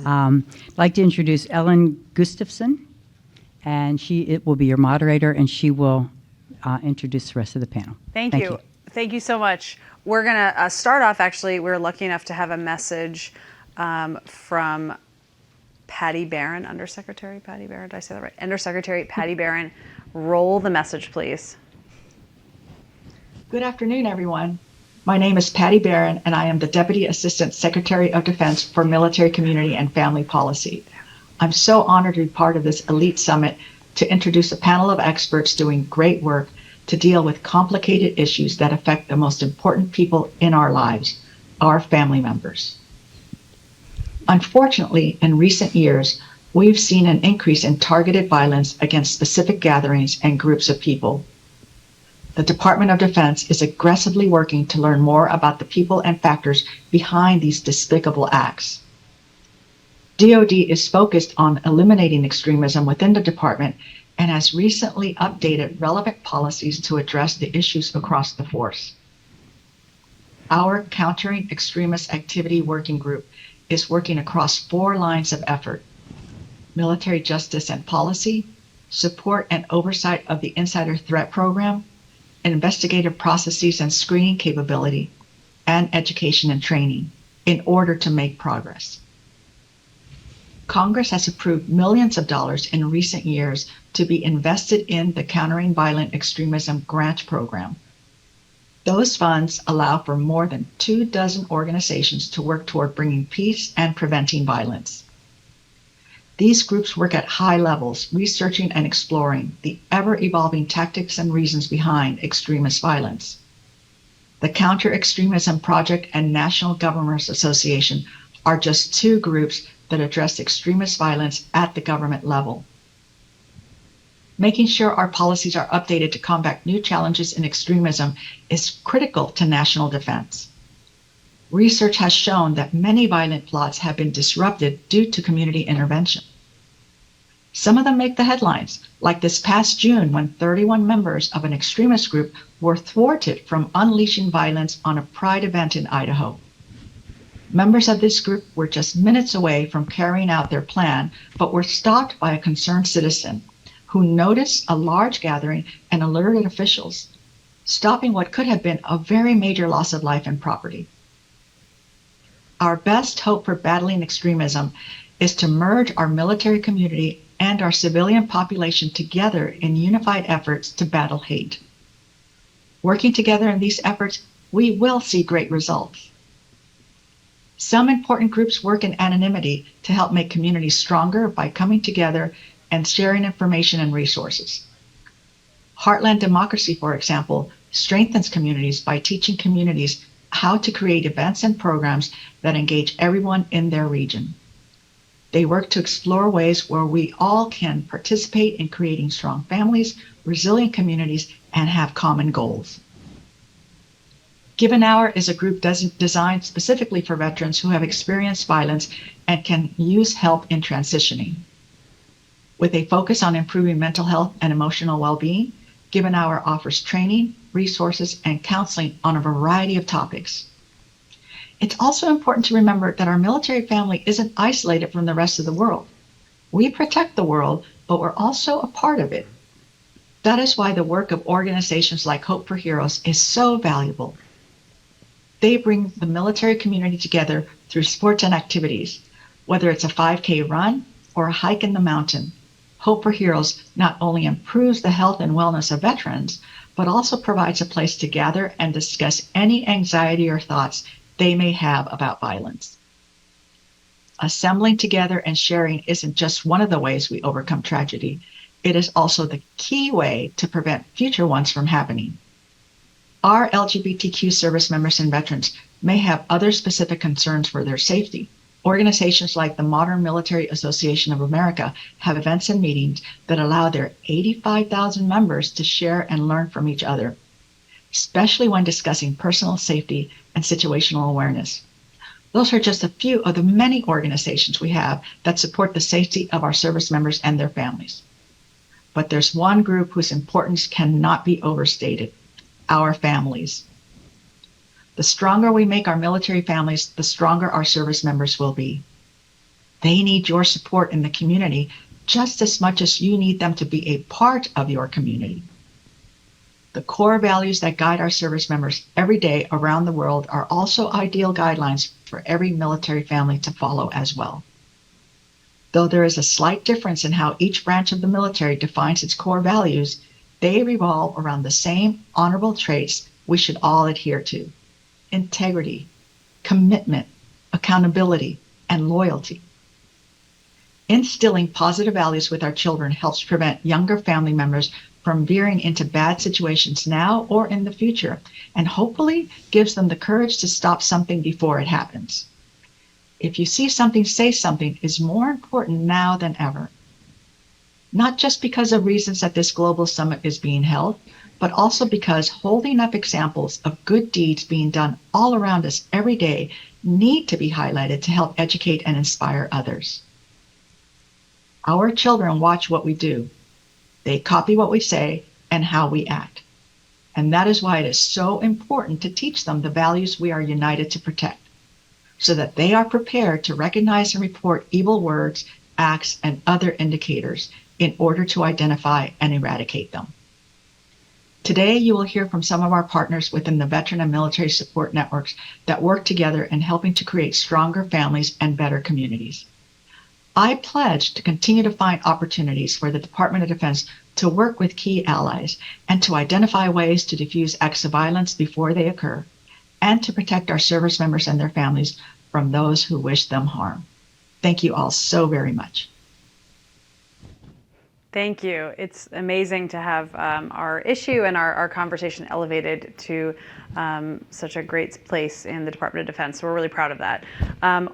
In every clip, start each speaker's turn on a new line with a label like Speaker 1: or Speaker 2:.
Speaker 1: I'd like to introduce Ellen Gustafson, and it will be your moderator, and she will introduce the rest of the panel.
Speaker 2: Thank you. Thank you so much. We're going to start off, actually, we're lucky enough to have a message from Patty Barron, Undersecretary Patty Barron. Did I say that right? Undersecretary Patty Barron. Roll the message, please.
Speaker 3: Good afternoon, everyone. My name is Patty Barron, and I am the Deputy Assistant Secretary of Defense for Military, Community, and Family Policy. I'm so honored to be part of this elite summit to introduce a panel of experts doing great work to deal with complicated issues that affect the most important people in our lives, our family members. Unfortunately, in recent years, we've seen an increase in targeted violence against specific gatherings and groups of people. The Department of Defense is aggressively working to learn more about the people and factors behind these despicable acts. DoD is focused on eliminating extremism within the department and has recently updated relevant policies to address the issues across the force. Our Countering Extremist Activity Working Group is working across 4 lines of effort: military justice and policy, support and oversight of the Insider Threat Program, investigative processes and screening capability, and education and training in order to make progress. Congress has approved millions of dollars in recent years to be invested in the Countering Violent Extremism Grant Program. Those funds allow for more than 24 organizations to work toward bringing peace and preventing violence. These groups work at high levels, researching and exploring the ever-evolving tactics and reasons behind extremist violence. The Counter-Extremism Project and National Governors Association are just 2 groups that address extremist violence at the government level. Making sure our policies are updated to combat new challenges in extremism is critical to national defense. Research has shown that many violent plots have been disrupted due to community intervention. Some of them make the headlines, like this past June when 31 members of an extremist group were thwarted from unleashing violence on a pride event in Idaho. Members of this group were just minutes away from carrying out their plan, but were stopped by a concerned citizen who noticed a large gathering and alerted officials, stopping what could have been a very major loss of life and property. Our best hope for battling extremism is to merge our military community and our civilian population together in unified efforts to battle hate. Working together in these efforts, we will see great results. Some important groups work in anonymity to help make communities stronger by coming together and sharing information and resources. Heartland Democracy, for example, strengthens communities by teaching communities how to create events and programs that engage everyone in their region. They work to explore ways where we all can participate in creating strong families, resilient communities, and have common goals. Given Hour is a group designed specifically for veterans who have experienced violence and can use help in transitioning. With a focus on improving mental health and emotional well-being, Given Hour offers training, resources, and counseling on a variety of topics. It's also important to remember that our military family isn't isolated from the rest of the world. We protect the world, but we're also a part of it. That is why the work of organizations like Hope for Heroes is so valuable. They bring the military community together through sports and activities, whether it's a 5K run or a hike in the mountain. Hope for Heroes not only improves the health and wellness of veterans, but also provides a place to gather and discuss any anxiety or thoughts they may have about violence. Assembling together and sharing isn't just one of the ways we overcome tragedy. It is also the key way to prevent future ones from happening. Our LGBTQ service members and veterans may have other specific concerns for their safety. Organizations like the Modern Military Association of America have events and meetings that allow their 85,000 members to share and learn from each other, especially when discussing personal safety and situational awareness. Those are just a few of the many organizations we have that support the safety of our service members and their families. But there's one group whose importance cannot be overstated: our families. The stronger we make our military families, the stronger our service members will be. They need your support in the community just as much as you need them to be a part of your community. The core values that guide our service members every day around the world are also ideal guidelines for every military family to follow as well. Though there is a slight difference in how each branch of the military defines its core values, they revolve around the same honorable traits we should all adhere to: integrity, commitment, accountability, and loyalty. Instilling positive values with our children helps prevent younger family members from veering into bad situations now or in the future, and hopefully gives them the courage to stop something before it happens. If you see something, say something is more important now than ever. Not just because of reasons that this global summit is being held, but also because holding up examples of good deeds being done all around us every day need to be highlighted to help educate and inspire others. Our children watch what we do. They copy what we say and how we act. And that is why it is so important to teach them the values we are united to protect, so that they are prepared to recognize and report evil words, acts, and other indicators in order to identify and eradicate them. Today, you will hear from some of our partners within the veteran and military support networks that work together in helping to create stronger families and better communities. I pledge to continue to find opportunities for the Department of Defense to work with key allies and to identify ways to defuse acts of violence before they occur, and to protect our service members and their families from those who wish them harm. Thank you all so very much.
Speaker 2: Thank you. It's amazing to have our issue and our conversation elevated to such a great place in the Department of Defense. So we're really proud of that.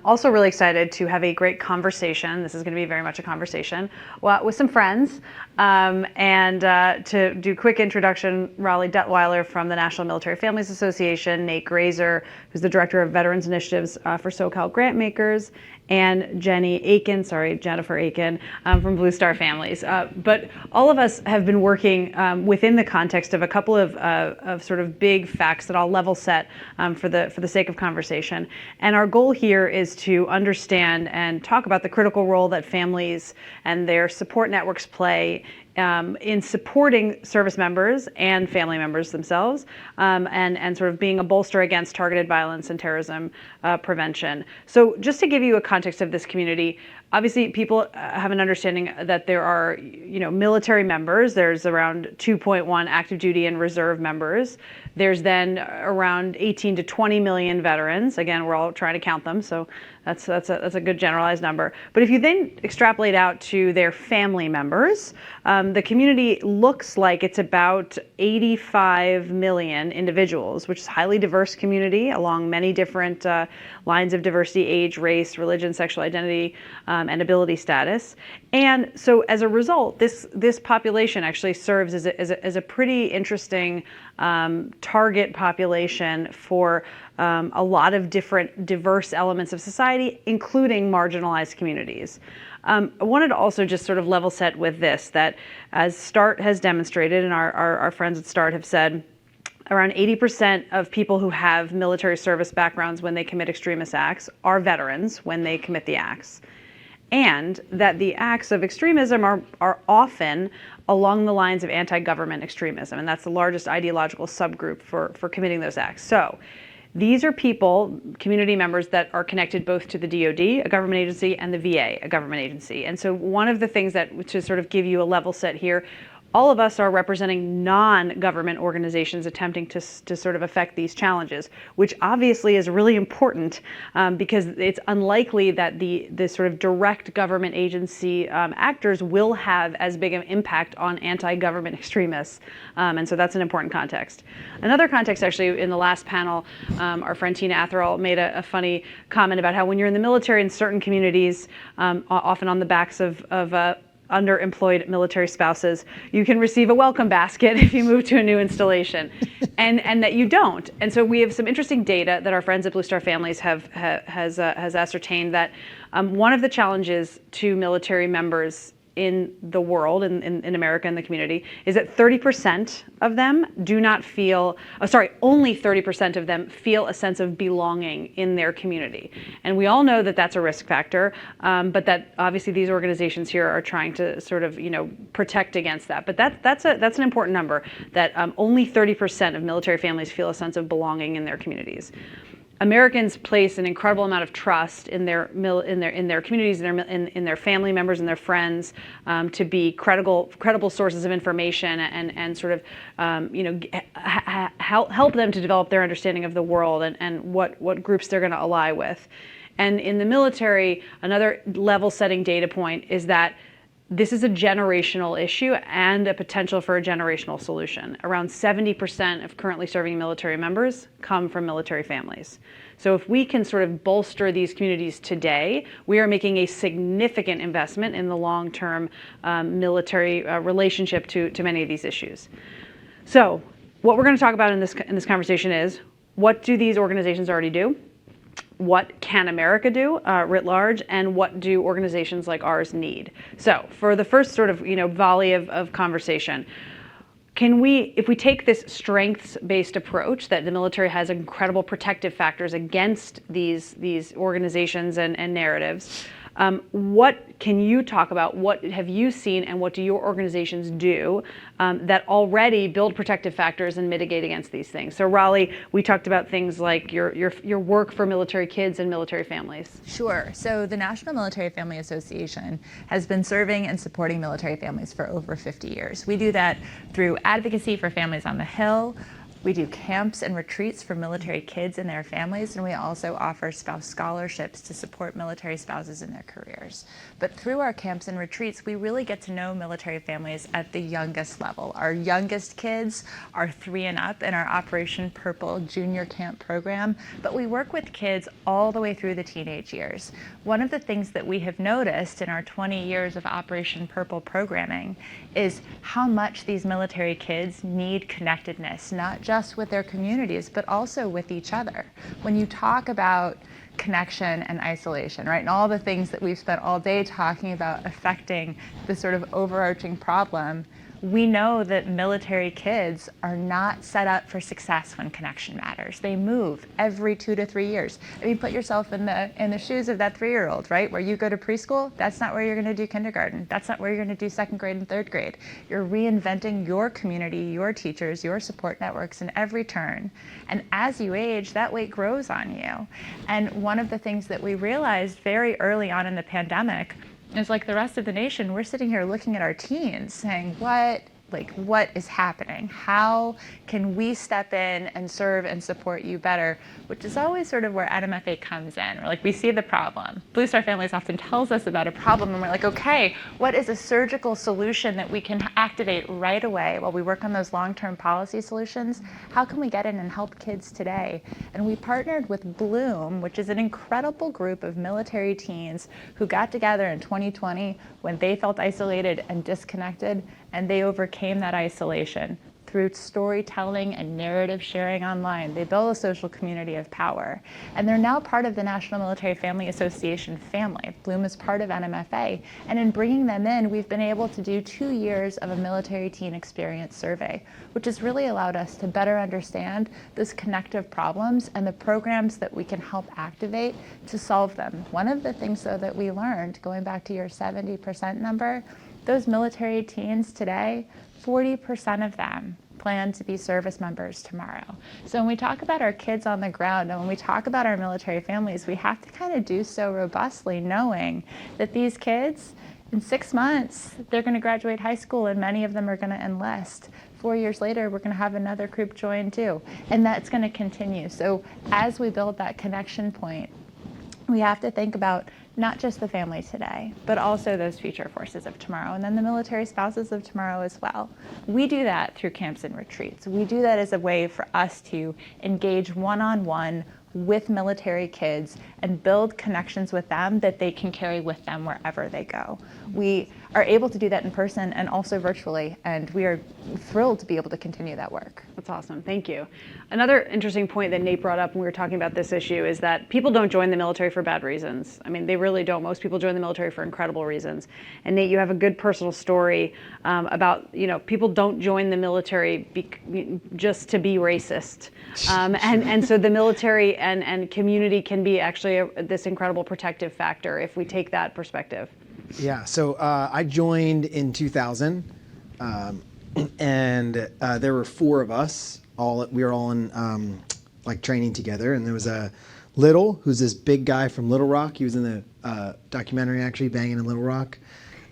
Speaker 2: Also really excited to have a great conversation. This is going to be very much a conversation with some friends. And to do a quick introduction, Raleigh Detweiler from the National Military Families Association, Nate Grazer, who's the Director of Veterans Initiatives for SoCal Grantmakers, and Jennifer Aiken from Blue Star Families. But all of us have been working within the context of a couple of sort of big facts that I'll level set for the sake of conversation. And our goal here is to understand and talk about the critical role that families and their support networks play in supporting service members and family members themselves, and sort of being a bolster against targeted violence and terrorism prevention. So just to give you a context of this community, obviously people have an understanding that there are, military members. There's around 2.1 active duty and reserve members. There's then around 18 to 20 million veterans. Again, we're all trying to count them, so that's a good generalized number. But if you then extrapolate out to their family members, the community looks like it's about 85 million individuals, which is a highly diverse community along many different lines of diversity: age, race, religion, sexual identity, and ability status. And so as a result, this population actually serves as a pretty interesting target population for a lot of different diverse elements of society, including marginalized communities. I wanted to also just sort of level set with this, that as START has demonstrated, and our friends at START have said, around 80% of people who have military service backgrounds when they commit extremist acts are veterans when they commit the acts. And that the acts of extremism are often along the lines of anti-government extremism, and that's the largest ideological subgroup for committing those acts. So these are people, community members, that are connected both to the DoD, a government agency, and the VA, a government agency. And so one of the things that, to sort of give you a level set here, all of us are representing non-government organizations attempting to sort of affect these challenges, which obviously is really important because it's unlikely that the sort of direct government agency actors will have as big an impact on anti-government extremists. And so that's an important context. Another context, actually, in the last panel, our friend Tina Atherall made a funny comment about how when you're in the military in certain communities, often on the backs of underemployed military spouses, you can receive a welcome basket if you move to a new installation, and that you don't. And so we have some interesting data that our friends at Blue Star Families has ascertained that one of the challenges to military members in the world, in America, in the community, is that 30% of them do not feel, only 30% of them feel a sense of belonging in their community. And we all know that that's a risk factor, but that obviously these organizations here are trying to sort of, protect against that. But that's an important number, that only 30% of military families feel a sense of belonging in their communities. Americans place an incredible amount of trust in their communities, in their family members and their friends, to be credible sources of information, and sort of help them to develop their understanding of the world, and what groups they're going to ally with. And in the military, another level-setting data point is that this is a generational issue and a potential for a generational solution. Around 70% of currently serving military members come from military families. So if we can sort of bolster these communities today, we are making a significant investment in the long-term military relationship to many of these issues. So what we're going to talk about in this conversation is, what do these organizations already do? What can America do writ large, and what do organizations like ours need? So for the first sort of volley of conversation, if we take this strengths-based approach that the military has incredible protective factors against these organizations and narratives, what can you talk about? What have you seen, and what do your organizations do that already build protective factors and mitigate against these things? So Raleigh, we talked about things like your work for military kids and military families.
Speaker 4: Sure. So the National Military Family Association has been serving and supporting military families for over 50 years. We do that through advocacy for families on the Hill. We do camps and retreats for military kids and their families, and we also offer spouse scholarships to support military spouses in their careers. But through our camps and retreats, we really get to know military families at the youngest level. Our youngest kids are 3 and up in our Operation Purple Junior Camp program, but we work with kids all the way through the teenage years. One of the things that we have noticed in our 20 years of Operation Purple programming is how much these military kids need connectedness, not just with their communities, but also with each other. When you talk about connection and isolation, right, and all the things that we've spent all day talking about affecting the sort of overarching problem, we know that military kids are not set up for success when connection matters. They move every 2 to 3 years. I mean, put yourself in the shoes of that 3-year-old, right? Where you go to preschool, that's not where you're going to do kindergarten. That's not where you're going to do 2nd grade and 3rd grade. You're reinventing your community, your teachers, your support networks in every turn. And as you age, that weight grows on you. And one of the things that we realized very early on in the pandemic is, like the rest of the nation, we're sitting here looking at our teens saying, what is happening? How can we step in and serve and support you better? Which is always sort of where NMFA comes in. We're like, we see the problem. Blue Star Families often tells us about a problem, and we're like, okay, what is a surgical solution that we can activate right away while we work on those long-term policy solutions? How can we get in and help kids today? And we partnered with Bloom, which is an incredible group of military teens who got together in 2020 when they felt isolated and disconnected, and they overcame that isolation through storytelling and narrative sharing online. They built a social community of power. And they're now part of the National Military Family Association family. Bloom is part of NMFA. And in bringing them in, we've been able to do 2 years of a military teen experience survey, which has really allowed us to better understand those connective problems and the programs that we can help activate to solve them. One of the things, though, that we learned, going back to your 70% number, those military teens today, 40% of them plan to be service members tomorrow. So when we talk about our kids on the ground, and when we talk about our military families, we have to kind of do so robustly, knowing that these kids, in 6 months, they're going to graduate high school, and many of them are going to enlist. 4 years later, we're going to have another group join too, and that's going to continue. So as we build that connection point, we have to think about not just the family today, but also those future forces of tomorrow, and then the military spouses of tomorrow as well. We do that through camps and retreats. We do that as a way for us to engage one-on-one with military kids and build connections with them that they can carry with them wherever they go. We are able to do that in person and also virtually. And we are thrilled to be able to continue that work.
Speaker 2: That's awesome. Thank you. Another interesting point that Nate brought up when we were talking about this issue is that people don't join the military for bad reasons. I mean, they really don't. Most people join the military for incredible reasons. And Nate, you have a good personal story about, people don't join the military just to be racist. And so the military and community can be actually this incredible protective factor if we take that perspective.
Speaker 5: Yeah, so I joined in 2000, and there were 4 of us. We were all in training together, and there was a Little, who's this big guy from Little Rock. He was in the documentary actually, Banging in Little Rock.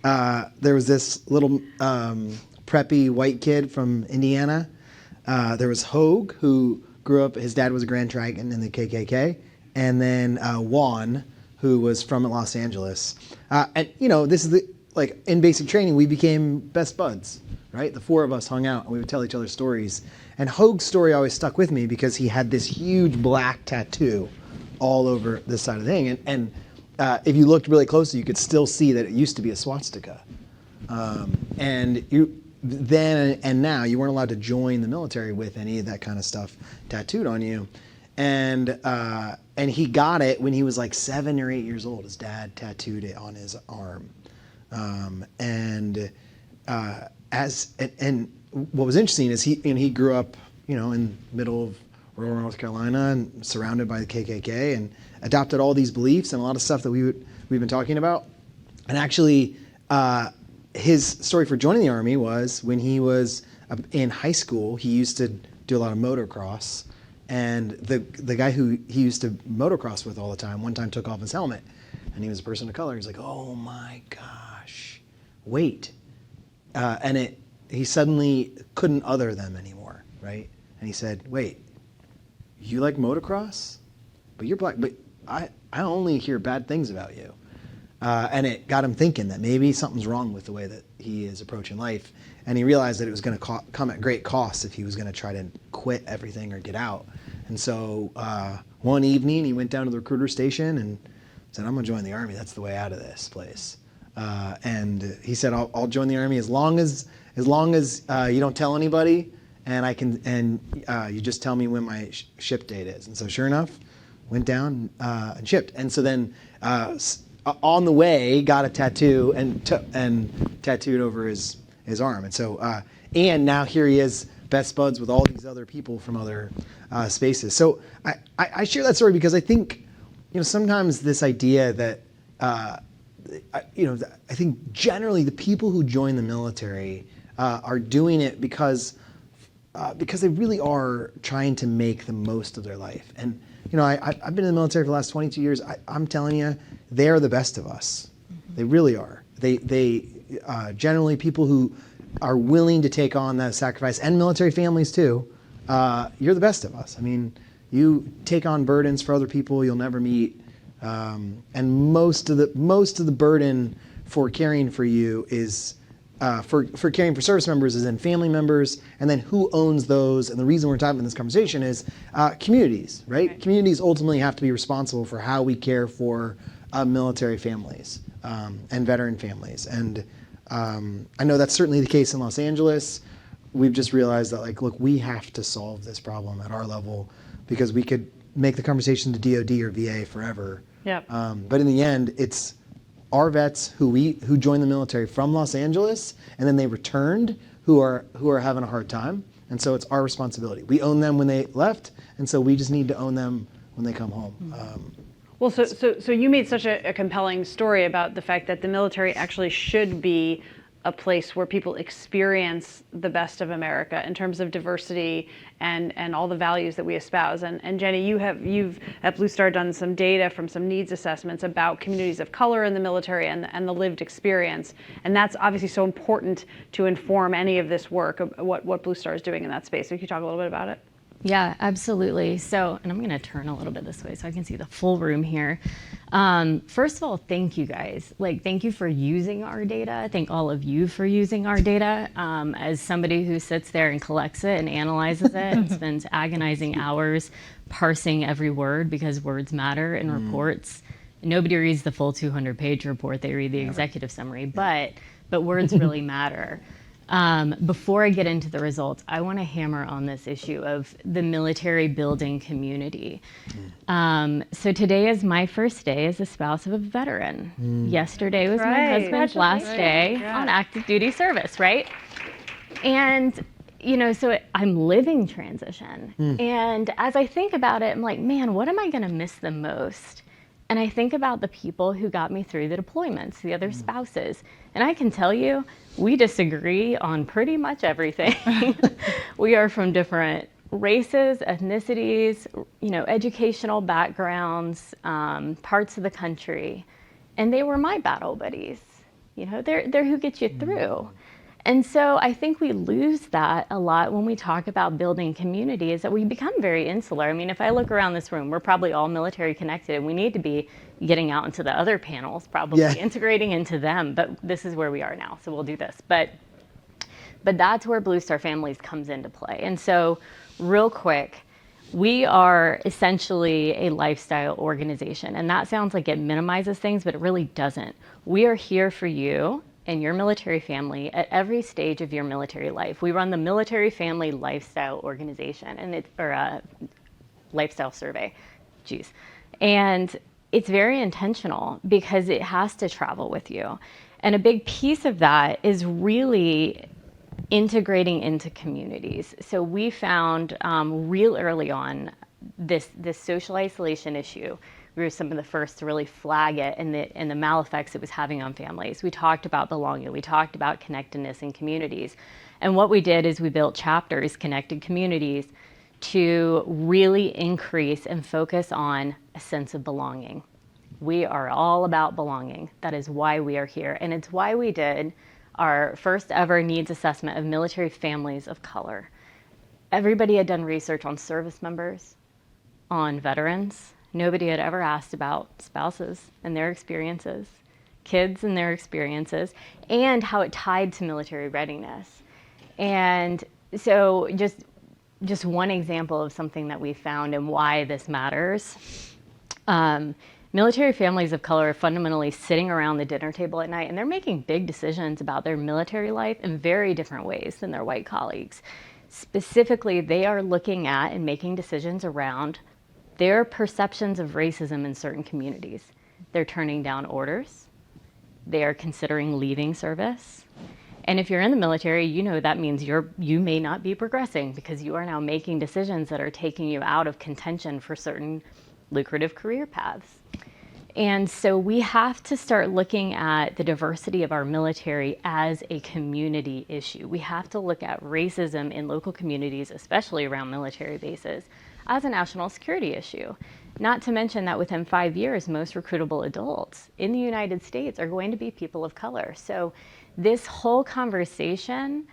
Speaker 5: There was this little preppy white kid from Indiana. There was Hogue, who grew up. His dad was a Grand Dragon in the KKK, and then Juan, who was from Los Angeles. And this is in basic training, we became best buds, right? The 4 of us hung out and we would tell each other stories. And Hogue's story always stuck with me because he had this huge black tattoo all over this side of the thing. And if you looked really closely, you could still see that it used to be a swastika. And then and now you weren't allowed to join the military with any of that kind of stuff tattooed on you. And he got it when he was like 7 or 8 years old. His dad tattooed it on his arm. And what was interesting is he grew up, in the middle of rural North Carolina and surrounded by the KKK and adopted all these beliefs and a lot of stuff that we've been talking about. And actually, his story for joining the Army was when he was in high school, he used to do a lot of motocross. And the guy who he used to motocross with all the time, one time took off his helmet, and he was a person of color. He's like, "Oh my gosh, wait!" And he suddenly couldn't other them anymore, right? And he said, "Wait, you like motocross, but you're black. But I only hear bad things about you." And it got him thinking that maybe something's wrong with the way that he is approaching life. And he realized that it was going to come at great cost if he was going to try to quit everything or get out. And so one evening he went down to the recruiter station and said, "I'm going to join the Army. That's the way out of this place." And he said, I'll join the Army as long as you don't tell anybody, and you just tell me when my ship date is." And so sure enough, went down and shipped. And so then on the way, got a tattoo and tattooed over his arm. And so, and now here he is, best buds with all these other people from other spaces. So I share that story because I think, sometimes this idea that, I think generally the people who join the military are doing it because they really are trying to make the most of their life. And, I've been in the military for the last 22 years. I'm telling you, they are the best of us. Mm-hmm. They really are. They generally people who are willing to take on that sacrifice, and military families too. You're the best of us. I mean, you take on burdens for other people you'll never meet, and most of the burden for caring for you is for caring for service members is in family members, and then who owns those? And the reason we're talking in this conversation is communities, right? Communities ultimately have to be responsible for how we care for military families and veteran families. And I know that's certainly the case in Los Angeles. We've just realized that, look, we have to solve this problem at our level because we could make the conversation to DOD or VA forever.
Speaker 2: Yep.
Speaker 5: But in the end, it's our vets who joined the military from Los Angeles and then they returned who are having a hard time. And so it's our responsibility. We own them when they left, and so we just need to own them when they come home.
Speaker 2: Well, so you made such a compelling story about the fact that the military actually should be a place where people experience the best of America in terms of diversity and all the values that we espouse. And Jenny, you've at Blue Star done some data from some needs assessments about communities of color in the military and the lived experience. And that's obviously so important to inform any of this work of what Blue Star is doing in that space. So can you talk a little bit about it?
Speaker 6: Yeah, absolutely. So, and I'm going to turn a little bit this way so I can see the full room here. First of all, thank you guys. Thank you for using our data. Thank all of you for using our data. As somebody who sits there and collects it and analyzes it and spends agonizing hours parsing every word because words matter in reports. Nobody reads the full 200-page report. They read the executive summary. But but words really matter. Before I get into the results, I want to hammer on this issue of the military building community. So today is my first day as a spouse of a veteran. Yesterday was my
Speaker 2: Right.
Speaker 6: husband's last day on active duty service, right? And, you know, so I'm living transition. And as I think about it, I'm like, man, what am I going to miss the most? And I think about the people who got me through the deployments, the other spouses. And I can tell you, we disagree on pretty much everything. We are from different races, ethnicities, you know, educational backgrounds, parts of the country. And they were my battle buddies. You know, they're who get you through. And so I think we lose that a lot when we talk about building community, is that we become very insular. I mean, if I look around this room, we're probably all military connected, and we need to be getting out into the other panels, probably integrating into them, but this is where we are now, so we'll do this. But that's where Blue Star Families comes into play. And so real quick, we are essentially a lifestyle organization, and that sounds like it minimizes things, but it really doesn't. We are here for you and your military family at every stage of your military life. We run the Military Family Lifestyle Organization, and lifestyle survey, and it's very intentional because it has to travel with you. And a big piece of that is really integrating into communities. So we found real early on this social isolation issue. We were some of the first to really flag it and the maleffects it was having on families. We talked about belonging. We talked about connectedness in communities. And what we did is we built chapters, connected communities, to really increase and focus on a sense of belonging. We are all about belonging. That is why we are here. And it's why we did our first ever needs assessment of military families of color. Everybody had done research on service members, on veterans. Nobody had ever asked about spouses and their experiences, kids and their experiences, and how it tied to military readiness. And so just one example of something that we found and why this matters. Military families of color are fundamentally sitting around the dinner table at night, and they're making big decisions about their military life in very different ways than their white colleagues. Specifically, they are looking at and making decisions around their perceptions of racism in certain communities. They're turning down orders. They are considering leaving service. And if you're in the military, you know that means you may not be progressing because you are now making decisions that are taking you out of contention for certain lucrative career paths. And so we have to start looking at the diversity of our military as a community issue. We have to look at racism in local communities, especially around military bases, as a national security issue. Not to mention that within 5 years, most recruitable adults in the United States are going to be people of color. So this whole conversation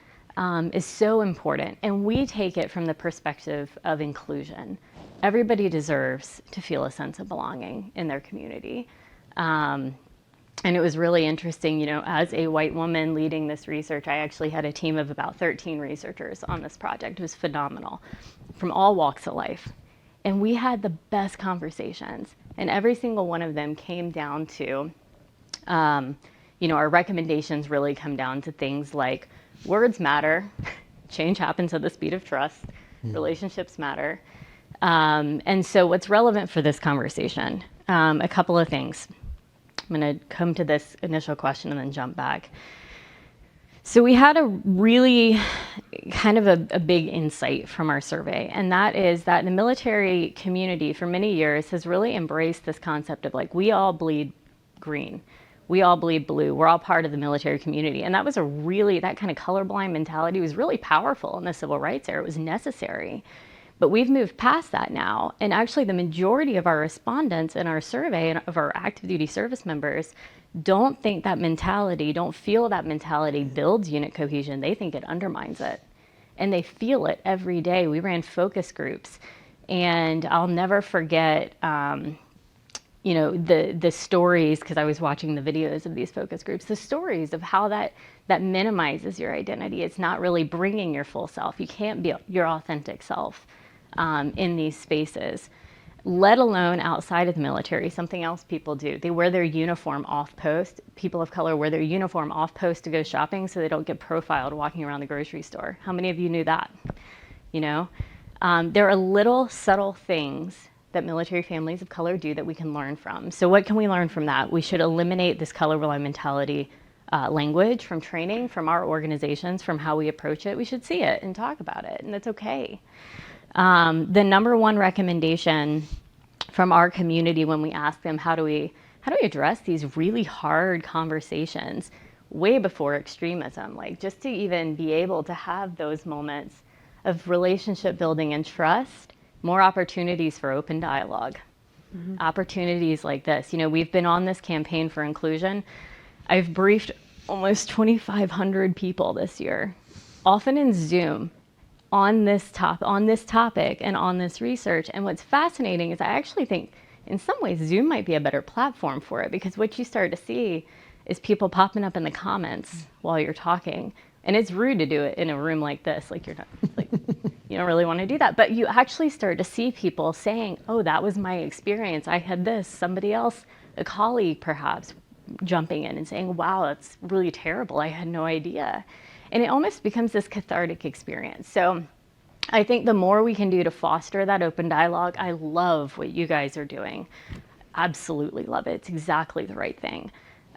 Speaker 6: is so important, and we take it from the perspective of inclusion. Everybody deserves to feel a sense of belonging in their community. And it was really interesting, you know, as a white woman leading this research, I actually had a team of about 13 researchers on this project. It was phenomenal, from all walks of life. And we had the best conversations, and every single one of them came down to, you know, our recommendations really come down to things like words matter, change happens at the speed of trust, relationships matter. And so what's relevant for this conversation? A couple of things. I'm going to come to this initial question and then jump back. So we had a really kind of a big insight from our survey, and that is that the military community for many years has really embraced this concept of like, we all bleed green. We all bleed blue. We're all part of the military community. And that was that kind of colorblind mentality was really powerful in the civil rights era. It was necessary. But we've moved past that now. And actually the majority of our respondents in our survey and of our active duty service members don't think that mentality, don't feel that mentality builds unit cohesion. They think it undermines it. And they feel it every day. We ran focus groups. And I'll never forget, you know, the stories, because I was watching the videos of these focus groups, the stories of how that minimizes your identity. It's not really bringing your full self. You can't be your authentic self in these spaces. let alone outside of the military. Something else people do, they wear their uniform off post. People of color wear their uniform off post to go shopping so they don't get profiled walking around the grocery store. How many of you knew that? You know, there are little subtle things that military families of color do that we can learn from. So what can we learn from that? We should eliminate this colorblind mentality language from training, from our organizations, from how we approach it. We should see it and talk about it, and it's okay. The number one recommendation from our community when we ask them how do we address these really hard conversations way before extremism, like just to even be able to have those moments of relationship building and trust, more opportunities for open dialogue. Opportunities like this. You know, we've been on this campaign for inclusion. I've briefed almost 2,500 people this year, often in Zoom, on this topic and on this research. And what's fascinating is I actually think in some ways Zoom might be a better platform for it, because what you start to see is people popping up in the comments while you're talking. And it's rude to do it in a room like this, like you're not, like, you don't really want to do that. But you actually start to see people saying, oh, that was my experience. I had this. Somebody else, a colleague perhaps, jumping in and saying, wow, that's really terrible. I had no idea. And it almost becomes this cathartic experience. So I think the more we can do to foster that open dialogue, I love what you guys are doing. Absolutely love it. It's exactly the right thing.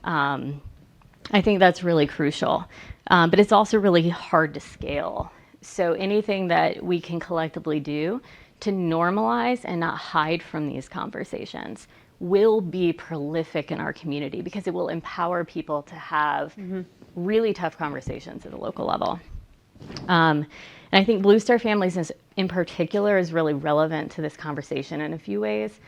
Speaker 6: I think that's really crucial. But it's also really hard to scale. So anything that we can collectively do to normalize and not hide from these conversations will be prolific in our community, because it will empower people to have really tough conversations at the local level. And I think Blue Star Families in particular is really relevant to this conversation in a few ways.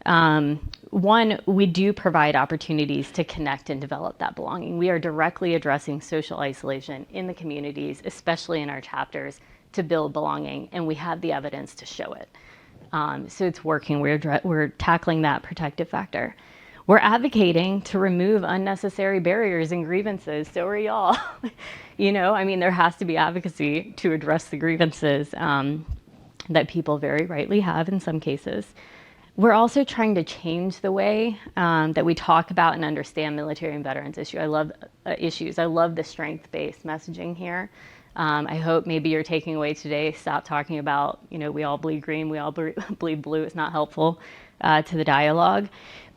Speaker 6: One, we do provide opportunities to connect and develop that belonging. We are directly addressing social isolation in the communities, especially in our chapters, to build belonging, and we have the evidence to show it. So it's working. We're tackling that protective factor. We're advocating to remove unnecessary barriers and grievances. So are y'all. You know, I mean, there has to be advocacy to address the grievances that people very rightly have in some cases. We're also trying to change the way that we talk about and understand military and veterans issues. I love the strength-based messaging here. I hope maybe you're taking away today, stop talking about, you know, we all bleed green, we all bleed blue. It's not helpful to the dialogue.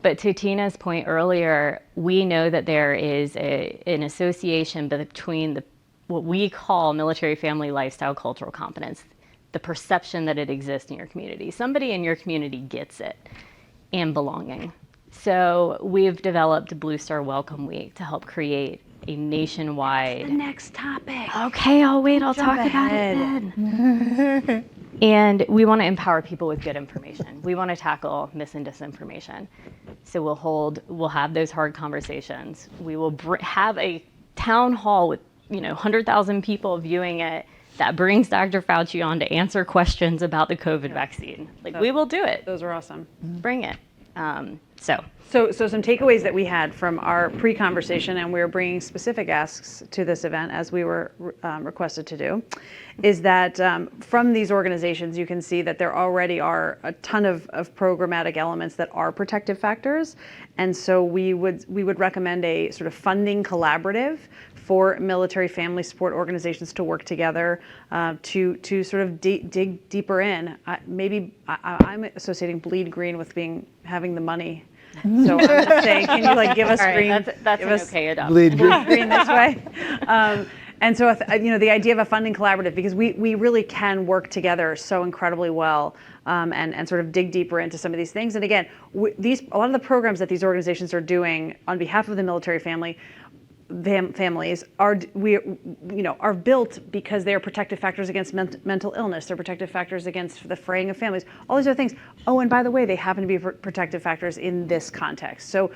Speaker 6: But to Tina's point earlier, we know that there is an association between what we call military family lifestyle cultural competence, the perception that it exists in your community. Somebody in your community gets it, and belonging. So we've developed Blue Star Welcome Week to help create a nationwide...
Speaker 2: The next topic.
Speaker 6: Okay, I'll wait. I'll
Speaker 2: Jump
Speaker 6: talk about it
Speaker 2: ahead.
Speaker 6: then. And we want to empower people with good information. We want to tackle mis and disinformation. So we'll have those hard conversations. We will have a town hall with 100,000 people viewing it that brings Dr. Fauci on to answer questions about the COVID vaccine. We will do it.
Speaker 2: Those are awesome.
Speaker 6: Bring it.
Speaker 2: So some takeaways that we had from our pre-conversation, and we're bringing specific asks to this event as we were requested to do, is that from these organizations you can see that there already are a ton of programmatic elements that are protective factors, and so we would recommend a sort of funding collaborative for military family support organizations to work together to sort of dig deeper in. I'm associating bleed green with having the money. So I'm just saying, can you give us green?
Speaker 6: That's an okay adoption.
Speaker 5: Bleed green.
Speaker 2: Green this way. And so, the idea of a funding collaborative, because we really can work together so incredibly well and sort of dig deeper into some of these things. And again, a lot of the programs that these organizations are doing on behalf of the military families are built because they are protective factors against mental illness. They're protective factors against the fraying of families. All these other things. Oh, and by the way, they happen to be protective factors in this context. So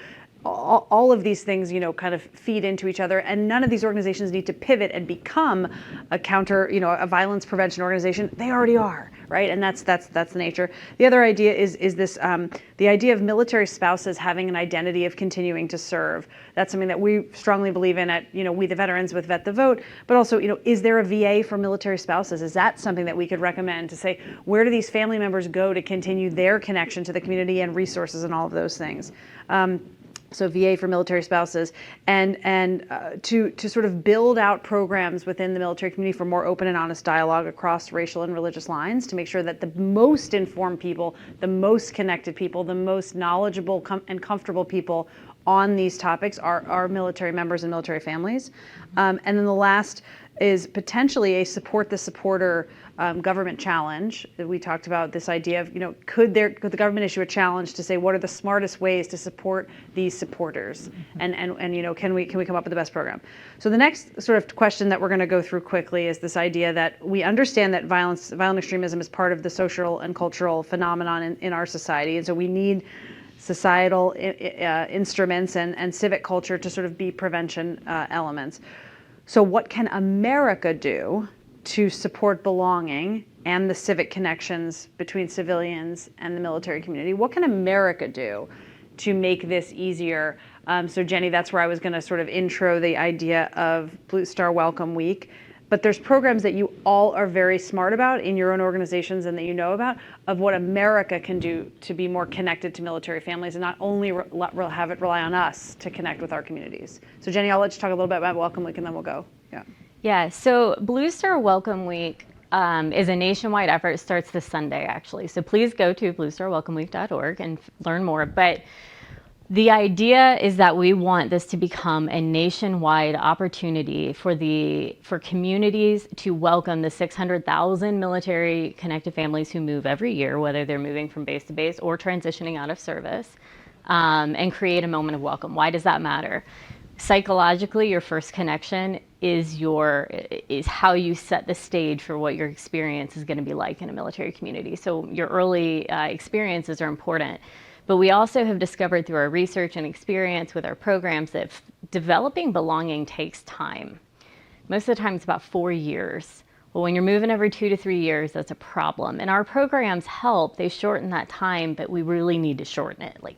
Speaker 2: all of these things, kind of feed into each other, and none of these organizations need to pivot and become a counter, a violence prevention organization. They already are, right? And that's the nature. The other idea is this, the idea of military spouses having an identity of continuing to serve. That's something that we strongly believe in at, We the Veterans with Vet the Vote, but also, is there a VA for military spouses? Is that something that we could recommend to say, where do these family members go to continue their connection to the community and resources and all of those things? So VA for military spouses, and to sort of build out programs within the military community for more open and honest dialogue across racial and religious lines, to make sure that the most informed people, the most connected people, the most knowledgeable and comfortable people on these topics are military members and military families. And then the last is potentially a support the supporter government challenge. We talked about this idea of, could the government issue a challenge to say what are the smartest ways to support these supporters, and can we come up with the best program? So the next sort of question that we're going to go through quickly is this idea that we understand that violent extremism is part of the social and cultural phenomenon in our society, and so we need societal instruments and civic culture to sort of be prevention elements. So what can America do to support belonging and the civic connections between civilians and the military community? What can America do to make this easier? So Jenny, that's where I was going to sort of intro the idea of Blue Star Welcome Week. But there's programs that you all are very smart about in your own organizations and that you know about, of what America can do to be more connected to military families and not only have it rely on us to connect with our communities. So Jenny, I'll let you talk a little bit about Welcome Week and then we'll go.
Speaker 6: Yeah, so Blue Star Welcome Week is a nationwide effort. It starts this Sunday, actually. So please go to bluestarwelcomeweek.org and learn more. But the idea is that we want this to become a nationwide opportunity for communities to welcome the 600,000 military connected families who move every year, whether they're moving from base to base or transitioning out of service, and create a moment of welcome. Why does that matter? Psychologically, your first connection is how you set the stage for what your experience is going to be like in a military community. So your early experiences are important. But we also have discovered through our research and experience with our programs that developing belonging takes time. Most of the time it's about 4 years. Well, when you're moving every 2 to 3 years, that's a problem. And our programs help, they shorten that time, but we really need to shorten it, like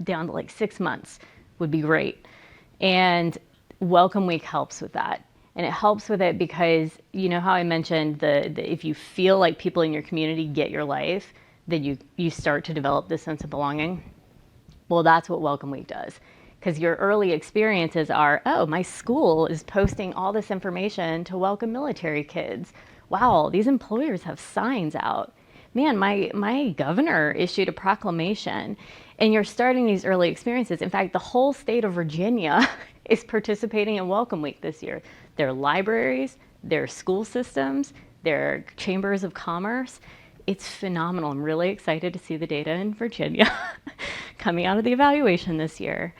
Speaker 6: down to like 6 months would be great. And Welcome Week helps with that. And it helps with it because, you know how I mentioned if you feel like people in your community get your life, then you start to develop this sense of belonging. Well, that's what Welcome Week does. Because your early experiences are, oh, my school is posting all this information to welcome military kids. Wow, these employers have signs out. Man, my governor issued a proclamation. And you're starting these early experiences. In fact, the whole state of Virginia is participating in Welcome Week this year. Their libraries, their school systems, their chambers of commerce. It's phenomenal. I'm really excited to see the data in Virginia coming out of the evaluation this year.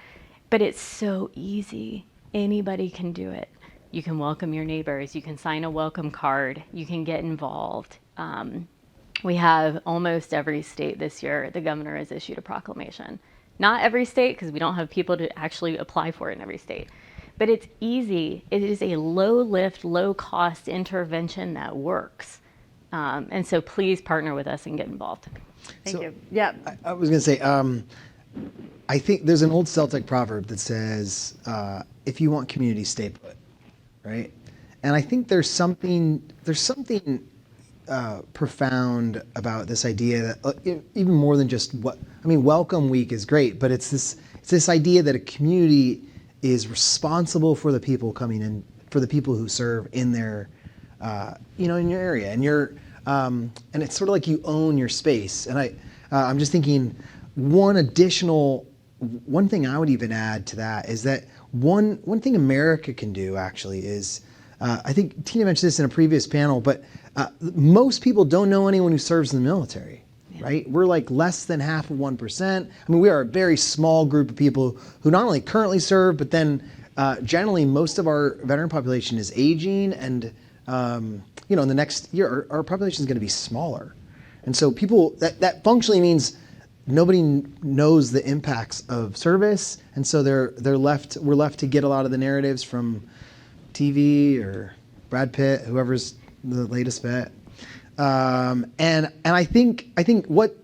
Speaker 6: But it's so easy. Anybody can do it. You can welcome your neighbors. You can sign a welcome card. You can get involved. We have almost every state this year, the governor has issued a proclamation. Not every state, because we don't have people to actually apply for it in every state. But it's easy. It is a low lift, low cost intervention that works. And so please partner with us and get involved.
Speaker 2: Thank you. Yeah.
Speaker 5: I was going to say, I think there's an old Celtic proverb that says, if you want community, stay put, right? And I think there's something profound about this idea that even more than just Welcome Week is great, but it's this idea that a community is responsible for the people coming in, for the people who serve in their, in your area, and it's sort of like you own your space. And I'm just thinking one thing I would even add to that is that one thing America can do actually is, I think Tina mentioned this in a previous panel, but most people don't know anyone who serves in the military, right? We're like less than half of 1%. We are a very small group of people who not only currently serve, but then generally most of our veteran population is aging, and in the next year, our population is going to be smaller. And so people, that functionally means knows the impacts of service, and so we're left to get a lot of the narratives from TV or Brad Pitt, whoever's the latest vet. And I think what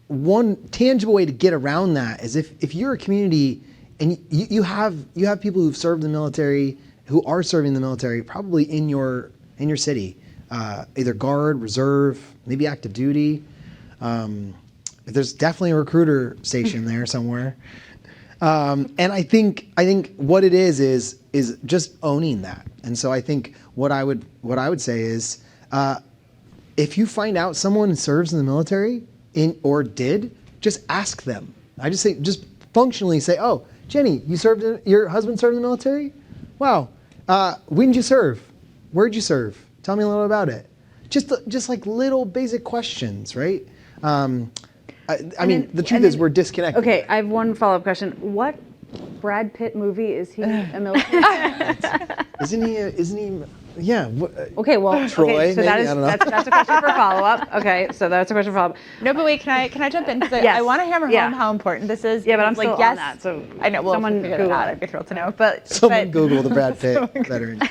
Speaker 5: one tangible way to get around that is if you're a community and you have people who've served in the military, who are serving in the military, probably in your city, either guard, reserve, maybe active duty. There's definitely a recruiter station there somewhere. And I think what it is just owning that. And so I think what I would say is, if you find out someone serves in the military or did, just ask them. I just functionally say, oh, Jenny, your husband served in the military? Wow. When did you serve? Where'd you serve? Tell me a little about it. Just like little basic questions, right? I mean, the truth is we're disconnected.
Speaker 2: Okay, I have one follow-up question. What Brad Pitt movie is he a military?
Speaker 5: Isn't he? Yeah.
Speaker 2: Okay, well,
Speaker 5: Troy,
Speaker 2: okay, so
Speaker 5: maybe? I don't know.
Speaker 2: that's a question for follow-up. Okay, so that's a question for follow-up.
Speaker 4: No, but wait, can I jump in? Because
Speaker 2: Yes.
Speaker 4: I want to hammer
Speaker 2: Yeah.
Speaker 4: home how important this is.
Speaker 2: Yeah, but I'm
Speaker 4: because,
Speaker 2: still
Speaker 4: yes,
Speaker 2: on that. So
Speaker 4: I know. Well,
Speaker 2: someone
Speaker 4: figure that
Speaker 2: Google
Speaker 4: out.
Speaker 2: it.
Speaker 4: I'd be thrilled to know. But
Speaker 5: Someone Google the Brad Pitt veteran.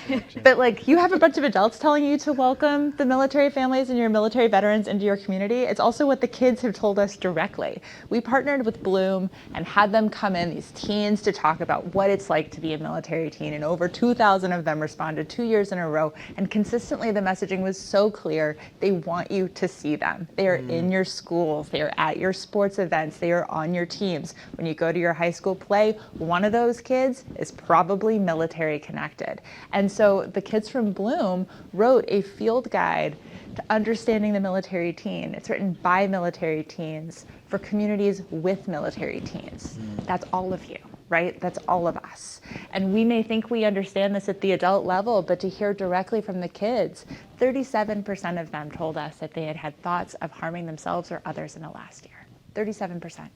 Speaker 4: But like, you have a bunch of adults telling you to welcome the military families and your military veterans into your community. It's also what the kids have told us directly. We partnered with Bloom and had them come in, these teens, to talk about what it's like to be a military teen. And over 2,000 of them responded 2 years in a row. And consistently, the messaging was so clear. They want you to see them. They are in your schools. They are at your sports events. They are on your teams. When you go to your high school play, one of those kids is probably military connected. And so the kids from Bloom wrote a field guide to understanding the military teen. It's written by military teens for communities with military teens. That's all of you, right? That's all of us. And we may think we understand this at the adult level, but to hear directly from the kids, 37% of them told us that they had had thoughts of harming themselves or others in the last year. 37%.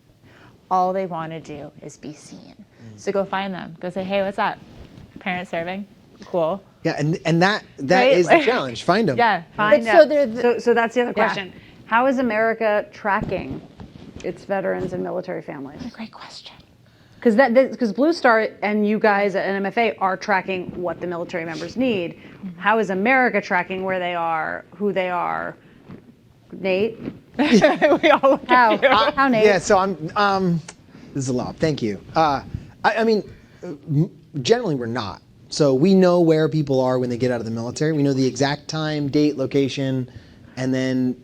Speaker 4: All they want to do is be seen. So go find them. Go say, hey, what's up? Parents serving? Cool.
Speaker 5: Yeah, and that
Speaker 4: Right?
Speaker 5: is the challenge. Find them.
Speaker 4: Yeah.
Speaker 2: Find
Speaker 4: But
Speaker 2: out.
Speaker 4: they're
Speaker 2: So that's the other
Speaker 4: Yeah.
Speaker 2: question. How is America tracking its veterans and military families?
Speaker 4: Great question.
Speaker 2: Because Blue Star and you guys at NMFA are tracking what the military members need. How is America tracking where they are, who they are? Nate?
Speaker 4: We all look at you.
Speaker 2: How Nate?
Speaker 5: Yeah, so this is a lot. Thank you. I mean, generally we're not. So we know where people are when they get out of the military. We know the exact time, date, location, and then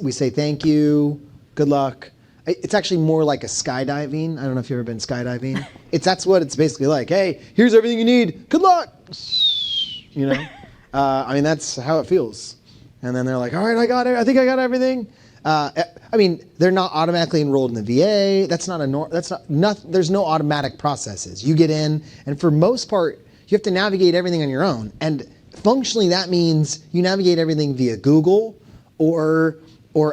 Speaker 5: we say thank you, good luck. It's actually more like a skydiving. I don't know if you've ever been skydiving. That's what it's basically like. Hey, here's everything you need. Good luck. You know, I mean, that's how it feels. And then they're like, all right, I got it. I think I got everything. I mean, they're not automatically enrolled in the VA. There's no automatic processes. You get in, and for most part, you have to navigate everything on your own. And functionally, that means you navigate everything via Google or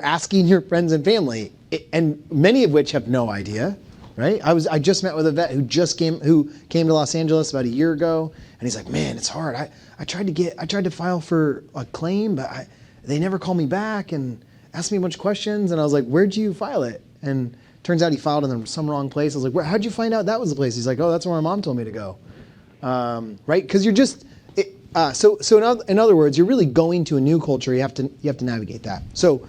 Speaker 5: asking your friends and family, and many of which have no idea, right? I just met with a vet who came to Los Angeles about a year ago, and he's like, man, it's hard. I tried to file for a claim, but they never called me back and asked me a bunch of questions, and I was like, where'd you file it? And turns out he filed in some wrong place. I was like, how'd you find out that was the place? He's like, oh, that's where my mom told me to go. Right? Because you're just so in other words, you're really going to a new culture. You have to navigate that. So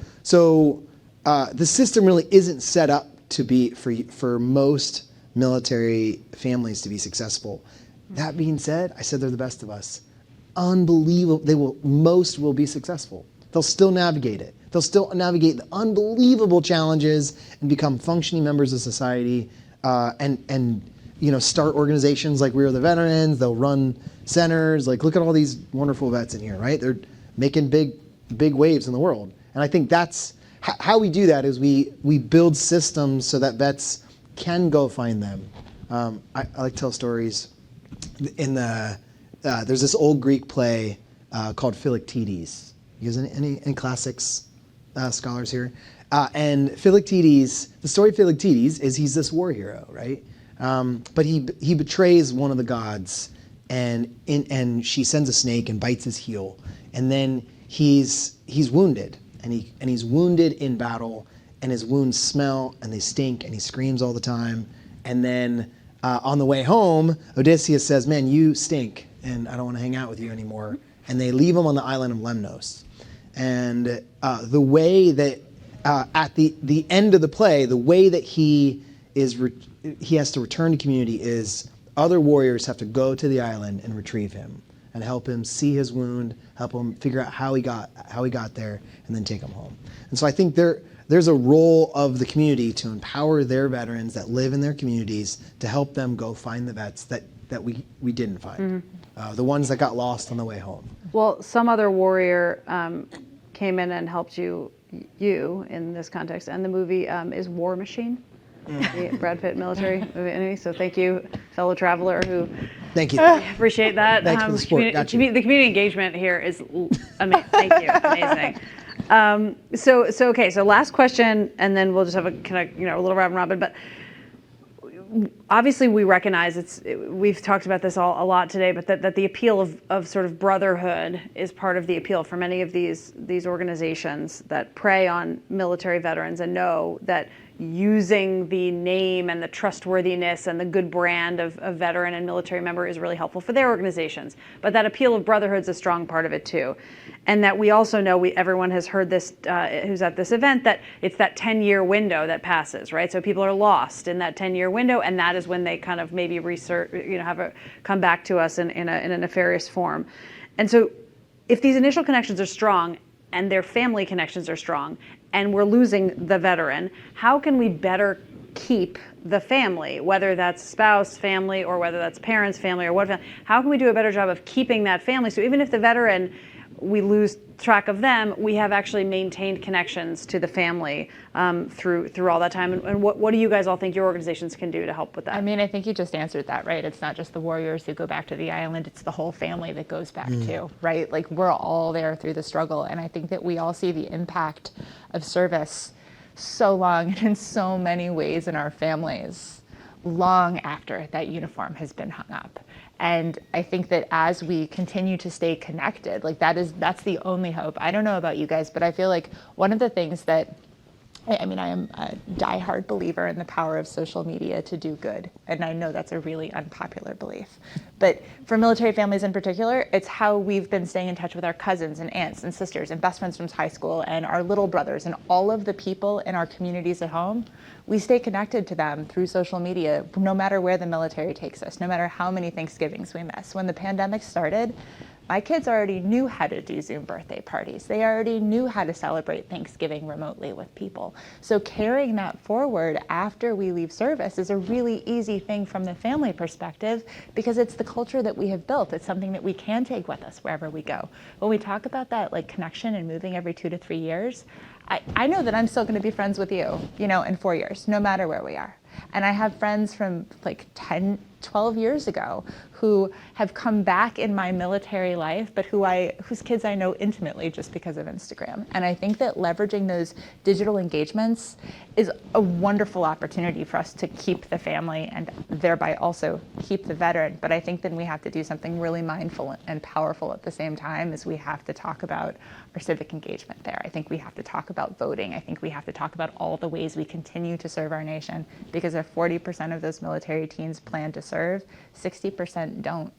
Speaker 5: the system really isn't set up to be for most military families to be successful. That being said, I said they're the best of us. Unbelievable. Most will be successful. They'll still navigate it. They'll still navigate the unbelievable challenges and become functioning members of society, and start organizations like We Are the Veterans. They'll run centers. Like, look at all these wonderful vets in here, right? They're making big waves in the world. And I think that's how we do that is we build systems so that vets can go find them. I like to tell stories. There's this old Greek play called Philoctetes. You guys any classics scholars here? And Philoctetes, the story of Philoctetes is he's this war hero, right? But he betrays one of the gods, and she sends a snake and bites his heel, and then he's wounded, and he's wounded in battle, and his wounds smell and they stink and he screams all the time. And then on the way home, Odysseus says, "Man, you stink and I don't want to hang out with you anymore." And they leave him on the island of Lemnos. And the way that at the end of the play, the way that he has to return to community is other warriors have to go to the island and retrieve him and help him see his wound, help him figure out how he got there, and then take him home. And so I think there's a role of the community to empower their veterans that live in their communities to help them go find the vets that we didn't find, the ones that got lost on the way home.
Speaker 2: Well, some other warrior came in and helped you in this context, and the movie is War Machine, the Brad Pitt military movie. Anyway, so thank you, fellow traveler who.
Speaker 5: Thank you.
Speaker 2: Appreciate that.
Speaker 5: Thanks for the support. Got you.
Speaker 2: The community engagement here is amazing. Thank you. Amazing. So last question, and then we'll just have a kind of a little round robin. But obviously, we recognize we've talked about this a lot today, but that the appeal of sort of brotherhood is part of the appeal for many of these organizations that prey on military veterans and know that using the name and the trustworthiness and the good brand of veteran and military member is really helpful for their organizations. But that appeal of brotherhood is a strong part of it too. And that we also know, everyone has heard this, who's at this event, that it's that 10-year window that passes, right? So people are lost in that 10-year window, and that is when they kind of maybe come back to us in a nefarious form. And so if these initial connections are strong and their family connections are strong, and we're losing the veteran, how can we better keep the family, whether that's spouse, family, or whether that's parents, family, or what? How can we do a better job of keeping that family? So even if the veteran, we lose track of them, we have actually maintained connections to the family through all that time. And what do you guys all think your organizations can do to help with that?
Speaker 4: I mean, I think you just answered that, right? It's not just the warriors who go back to the island, it's the whole family that goes back too, right? Like, we're all there through the struggle. And I think that we all see the impact of service so long and in so many ways in our families long after that uniform has been hung up. And I think that as we continue to stay connected, like that's the only hope. I don't know about you guys, but I feel like one of the things that, I am a diehard believer in the power of social media to do good. And I know that's a really unpopular belief. But for military families in particular, it's how we've been staying in touch with our cousins and aunts and sisters and best friends from high school and our little brothers and all of the people in our communities at home. We stay connected to them through social media, no matter where the military takes us, no matter how many Thanksgivings we miss. When the pandemic started, my kids already knew how to do Zoom birthday parties. They already knew how to celebrate Thanksgiving remotely with people. So carrying that forward after we leave service is a really easy thing from the family perspective, because it's the culture that we have built. It's something that we can take with us wherever we go. When we talk about that connection and moving every 2 to 3 years, I know that I'm still going to be friends with you, in 4 years, no matter where we are. And I have friends from 10, 12 years ago who have come back in my military life, but whose kids I know intimately just because of Instagram. And I think that leveraging those digital engagements is a wonderful opportunity for us to keep the family and thereby also keep the veteran. But I think then we have to do something really mindful and powerful at the same time, is we have to talk about our civic engagement there. I think we have to talk about voting. I think we have to talk about all the ways we continue to serve our nation, because if 40% of those military teens plan to serve, 60% don't,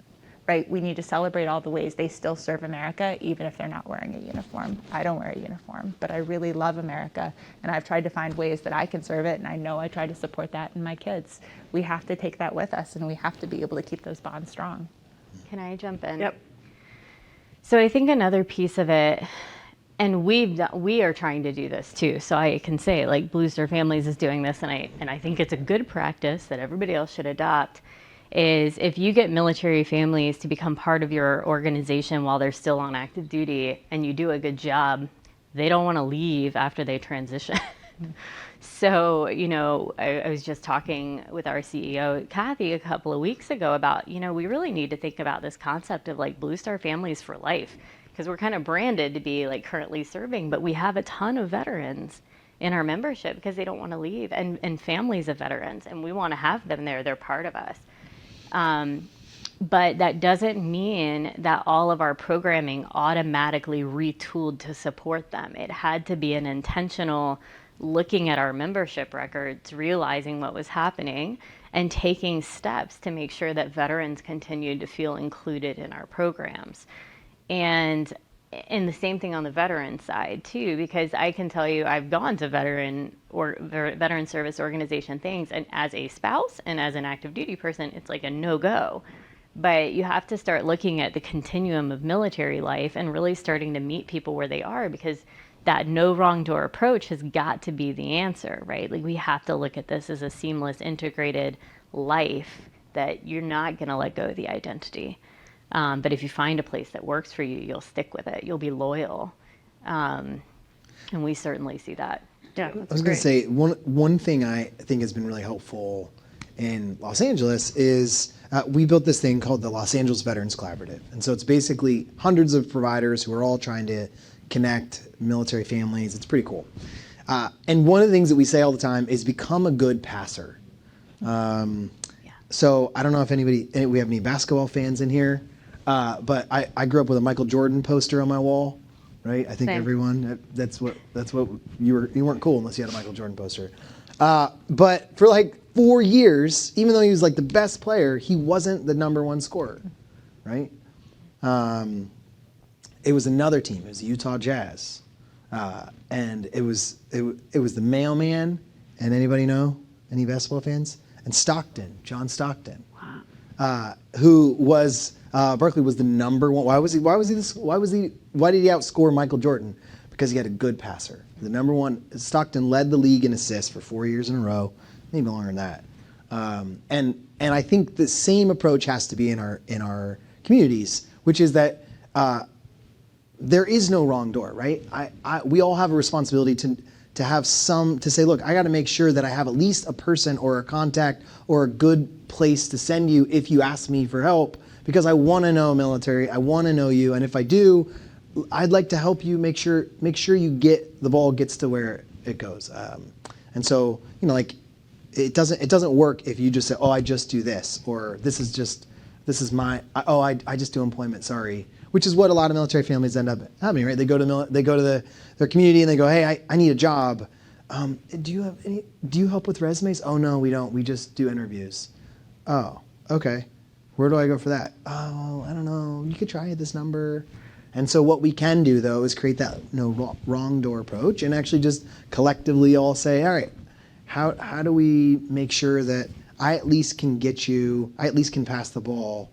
Speaker 4: right? We need to celebrate all the ways they still serve America, even if they're not wearing a uniform. I don't wear a uniform, but I really love America, and I've tried to find ways that I can serve it, and I know I try to support that in my kids. We have to take that with us, and we have to be able to keep those bonds strong.
Speaker 6: Can I jump in?
Speaker 2: Yep.
Speaker 6: So I think another piece of it, and we are trying to do this too. So I can say, Blue Star Families is doing this, and I think it's a good practice that everybody else should adopt, is if you get military families to become part of your organization while they're still on active duty and you do a good job, they don't want to leave after they transition. So, I was just talking with our CEO, Kathy, a couple of weeks ago about, we really need to think about this concept of Blue Star Families for life, because we're kind of branded to be currently serving, but we have a ton of veterans in our membership because they don't want to leave, and families of veterans, and we want to have them there. They're part of us. But that doesn't mean that all of our programming automatically retooled to support them. It had to be an intentional looking at our membership records, realizing what was happening, and taking steps to make sure that veterans continued to feel included in our programs. And the same thing on the veteran side too, because I can tell you I've gone to veteran service organization things, and as a spouse and as an active duty person, it's like a no-go. But you have to start looking at the continuum of military life and really starting to meet people where they are, because that no wrong door approach has got to be the answer, right? Like, we have to look at this as a seamless, integrated life that you're not going to let go of the identity. But if you find a place that works for you, you'll stick with it. You'll be loyal. And we certainly see that.
Speaker 2: Yeah,
Speaker 5: I was going to say, one thing I think has been really helpful in Los Angeles is we built this thing called the Los Angeles Veterans Collaborative. And so it's basically hundreds of providers who are all trying to connect military families. It's pretty cool. And one of the things that we say all the time is become a good passer. So I don't know if we have any basketball fans in here, but I grew up with a Michael Jordan poster on my wall, right? I think
Speaker 2: Same.
Speaker 5: everyone, that's what you weren't cool unless you had a Michael Jordan poster. But for like 4 years, even though he was like the best player, he wasn't the number one scorer, right? It was another team. It was the Utah Jazz, and it was the mailman. And anybody know any basketball fans? And John Stockton, who was Berkeley was the number one. Why did he outscore Michael Jordan? Because he had a good passer. The number one. Stockton led the league in assists for 4 years in a row, maybe longer than that. And I think the same approach has to be in our communities, which is that there is no wrong door, right? We all have a responsibility to have to say, look, I got to make sure that I have at least a person or a contact or a good place to send you if you ask me for help, because I want to know military, I want to know you, and if I do, I'd like to help you make sure the ball gets to where it goes. And so, like, it doesn't work if you just say, oh, I just do this, or I just do employment, sorry. Which is what a lot of military families end up having, right? They go to their community and they go, hey, I need a job. Do you help with resumes? Oh, no, we don't. We just do interviews. Oh, okay. Where do I go for that? Oh, I don't know. You could try this number. And so what we can do, though, is create that no wrong door approach and actually just collectively all say, all right, how do we make sure that I at least can pass the ball?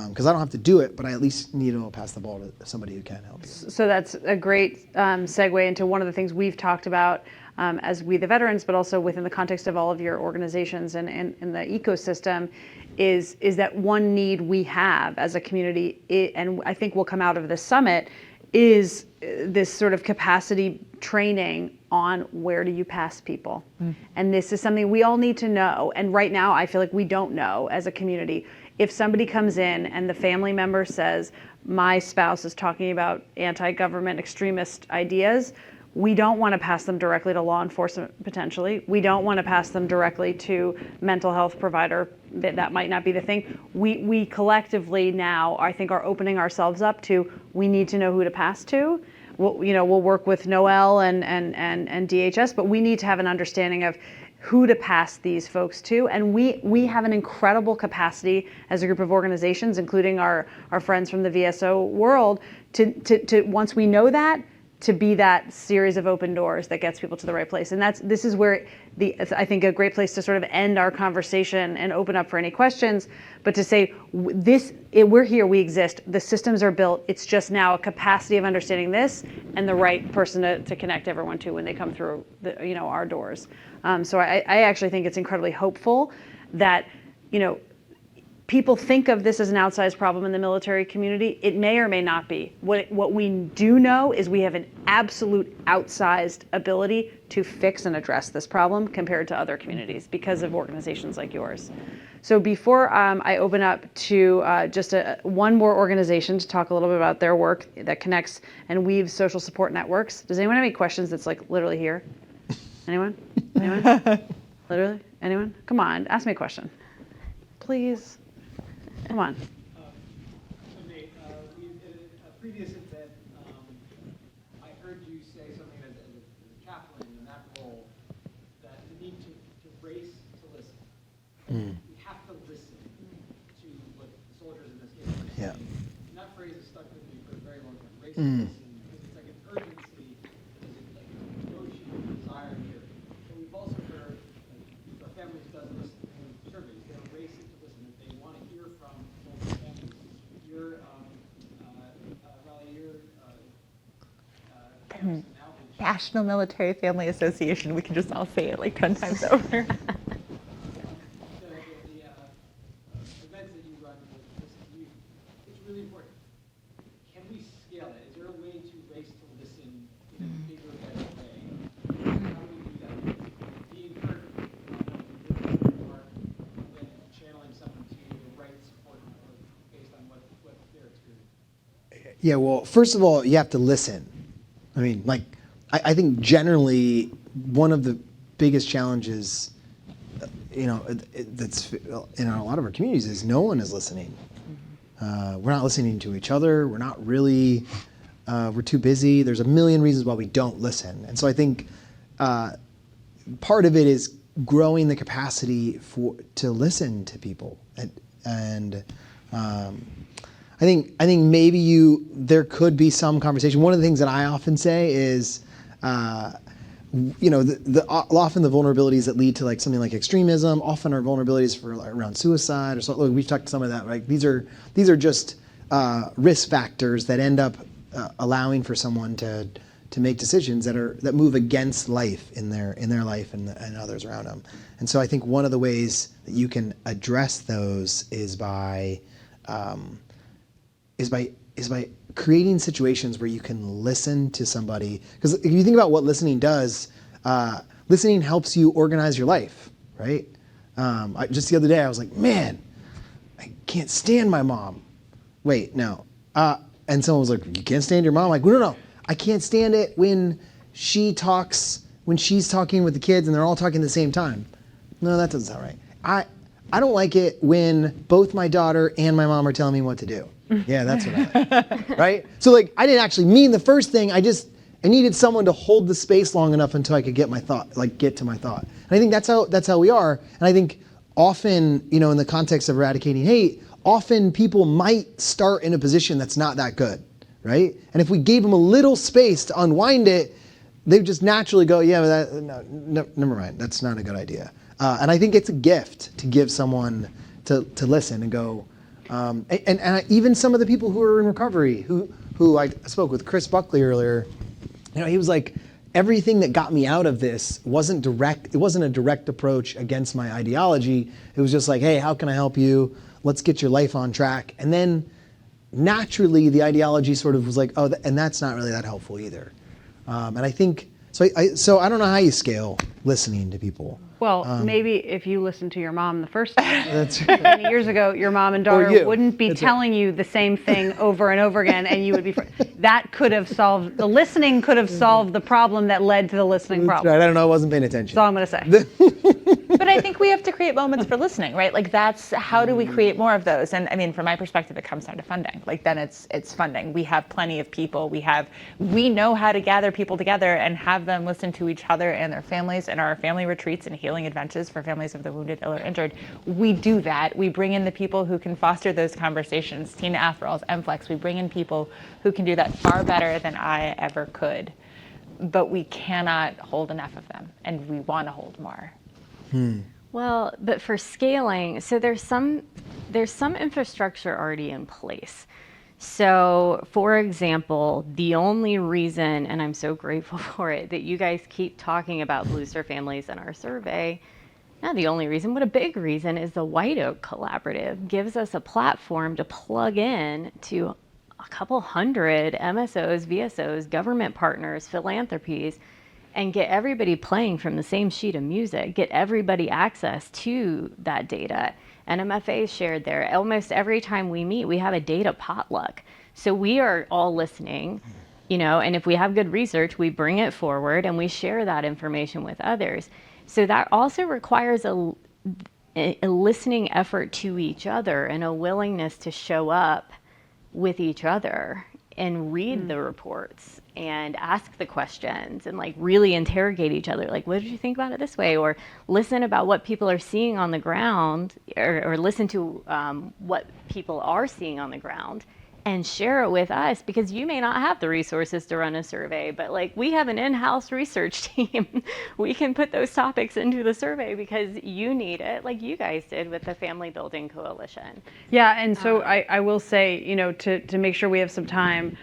Speaker 5: Because I don't have to do it, but I at least need to pass the ball to somebody who can help you.
Speaker 2: So that's a great segue into one of the things we've talked about as we the veterans, but also within the context of all of your organizations and the ecosystem, is that one need we have as a community, and I think will come out of this summit, is this sort of capacity training on where do you pass people. And this is something we all need to know. And right now, I feel like we don't know as a community. If somebody comes in and the family member says, my spouse is talking about anti-government extremist ideas, we don't want to pass them directly to law enforcement, potentially. We don't want to pass them directly to mental health provider. That might not be the thing. We collectively now, I think, are opening ourselves up to, we need to know who to pass to. We'll work with Noel and DHS, but we need to have an understanding of who to pass these folks to. And we have an incredible capacity as a group of organizations, including our friends from the VSO world, to once we know that, to be that series of open doors that gets people to the right place. And this is where I think a great place to sort of end our conversation and open up for any questions, but to say we're here, we exist, the systems are built, it's just now a capacity of understanding this and the right person to connect everyone to when they come through our doors. So I actually think it's incredibly hopeful that, people think of this as an outsized problem in the military community. It may or may not be. What we do know is we have an absolute outsized ability to fix and address this problem compared to other communities because of organizations like yours. So before I open up to just one more organization to talk a little bit about their work that connects and weaves social support networks. Does anyone have any questions that's like literally here? Anyone? Literally? Anyone? Come on, ask me a question. Please. Come on.
Speaker 7: In a previous event, I heard you say something as a chaplain in that role to listen, because it's like an urgency, there's like an emotion, a desire here. But we've also heard, like, for families who doesn't listen to surveys, they're racing to listen. If they want to hear from multiple families, your Raleigh, your campus and outreach.
Speaker 4: National Military Family Association. We can just all say it like 10 times over.
Speaker 7: The events that you run with Listen to You, it's really important. Can we scale it? Is there a way to race to listen in a bigger, better way? How do we do that? Being heard when channeling someone to the right support based on what their experience.
Speaker 5: Yeah, well, first of all, you have to listen. I mean, like, I think generally one of the biggest challenges, that's in a lot of our communities is no one is listening. We're not listening to each other. We're not really, we're too busy. There's a million reasons why we don't listen. And so I think part of it is growing the capacity to listen to people. And I think maybe there could be some conversation. One of the things that I often say is, often the vulnerabilities that lead to like something like extremism often are vulnerabilities for around suicide or something. Like, we've talked some of that. Right? These are just risk factors that end up allowing for someone to make decisions that move against life in their life and others around them. And so I think one of the ways that you can address those is by creating situations where you can listen to somebody. Because if you think about what listening does, listening helps you organize your life, right? Just the other day, I was like, man, I can't stand my mom. Wait, no. And someone was like, you can't stand your mom? I'm like, no. I can't stand it when she's talking with the kids and they're all talking at the same time. No, that doesn't sound right. I don't like it when both my daughter and my mom are telling me what to do. Yeah, that's what I like. Right? So like, I didn't actually mean the first thing. I needed someone to hold the space long enough until I could get to my thought. And I think that's how we are. And I think often, in the context of eradicating hate, often people might start in a position that's not that good, right? And if we gave them a little space to unwind it, they would just naturally go, yeah, but no, never mind. That's not a good idea. And I think it's a gift to give someone to listen and go. And even some of the people who are in recovery, who I spoke with Chris Buckley earlier, he was like, everything that got me out of this wasn't direct. It wasn't a direct approach against my ideology. It was just like, hey, how can I help you? Let's get your life on track. And then naturally, the ideology sort of was like, oh, and that's not really that helpful either. And I think, so I don't know how you scale listening to people.
Speaker 2: Well, maybe if you listened to your mom the first time,
Speaker 5: That's
Speaker 2: 20 years ago, your mom and daughter
Speaker 5: you.
Speaker 2: wouldn't be telling you the same thing over and over again, and you would be. That could have solved the listening. Could have solved the problem that led to the listening problem.
Speaker 5: Right, I don't know. I wasn't paying attention.
Speaker 2: That's all I'm going to say.
Speaker 4: But I think we have to create moments for listening, right? Like how do we create more of those? And I mean, from my perspective, it comes down to funding. Like then it's funding. We have plenty of people. We know how to gather people together and have them listen to each other and their families and our family retreats and healing adventures for families of the wounded, ill, or injured. We do that. We bring in the people who can foster those conversations. Tina Afrol's MFlex. We bring in people who can do that far better than I ever could. But we cannot hold enough of them, and we want to hold more.
Speaker 6: Well, but for scaling, so there's some infrastructure already in place. So, for example, the only reason, and I'm so grateful for it, that you guys keep talking about Blue Star families in our survey, not the only reason, but a big reason is the White Oak Collaborative gives us a platform to plug in to a couple hundred MSOs, VSOs, government partners, philanthropies, and get everybody playing from the same sheet of music, get everybody access to that data. NMFA is shared there. Almost every time we meet, we have a data potluck. So we are all listening, and if we have good research, we bring it forward and we share that information with others. So that also requires a listening effort to each other and a willingness to show up with each other and read the reports and ask the questions and like really interrogate each other. Like, what did you think about it this way? Or listen about what people are seeing on the ground or listen to what people are seeing on the ground and share it with us, because you may not have the resources to run a survey, but like we have an in-house research team. We can put those topics into the survey because you need it, like you guys did with the Family Building Coalition.
Speaker 2: Yeah, and so I will say, to make sure we have some time,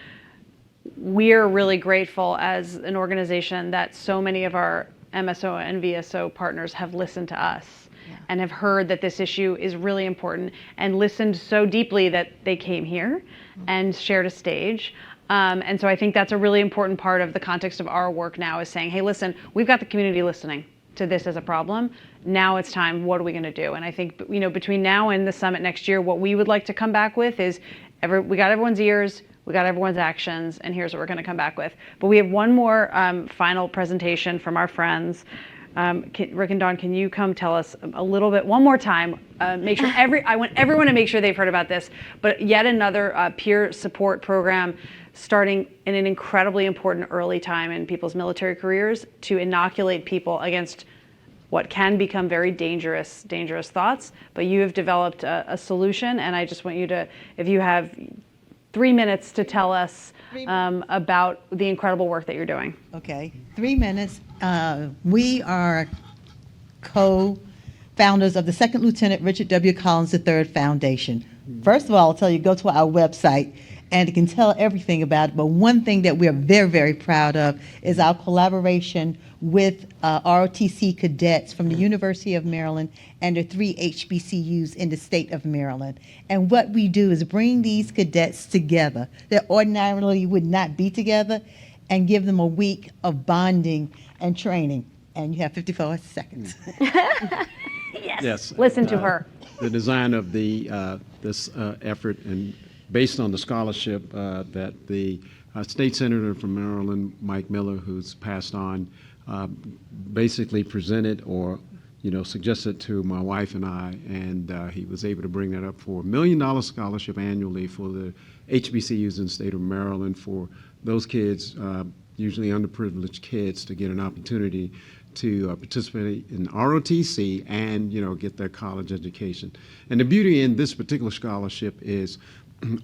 Speaker 2: we're really grateful as an organization that so many of our MSO and VSO partners have listened to us and have heard that this issue is really important and listened so deeply that they came here and shared a stage. And so I think that's a really important part of the context of our work now, is saying, hey, listen, we've got the community listening to this as a problem. Now it's time, what are we going to do? And I think, between now and the summit next year, what we would like to come back with is we got everyone's ears, we got everyone's actions, and here's what we're going to come back with. But we have one more final presentation from our friends. Rick and Dawn, can you come tell us a little bit, one more time, make sure I want everyone to make sure they've heard about this, but yet another peer support program starting in an incredibly important early time in people's military careers to inoculate people against what can become very dangerous thoughts. But you have developed a solution, and I just want you to, if you have 3 minutes to tell us about the incredible work that you're doing.
Speaker 8: Okay, 3 minutes. We are co-founders of the Second Lieutenant Richard W. Collins III Foundation. First of all, I'll tell you, go to our website and it can tell everything about it. But one thing that we are very, very proud of is our collaboration with ROTC cadets from the University of Maryland and the 3 HBCUs in the state of Maryland. And what we do is bring these cadets together that ordinarily would not be together and give them a week of bonding and training. And you have 54 seconds.
Speaker 9: Yes.
Speaker 2: Listen to her.
Speaker 9: The design of this effort, and based on the scholarship that the state senator from Maryland, Mike Miller, who's passed on, basically presented or suggested to my wife and I, and he was able to bring that up for $1 million scholarship annually for the HBCUs in the state of Maryland, for those kids, usually underprivileged kids, to get an opportunity to participate in ROTC and get their college education. And the beauty in this particular scholarship is,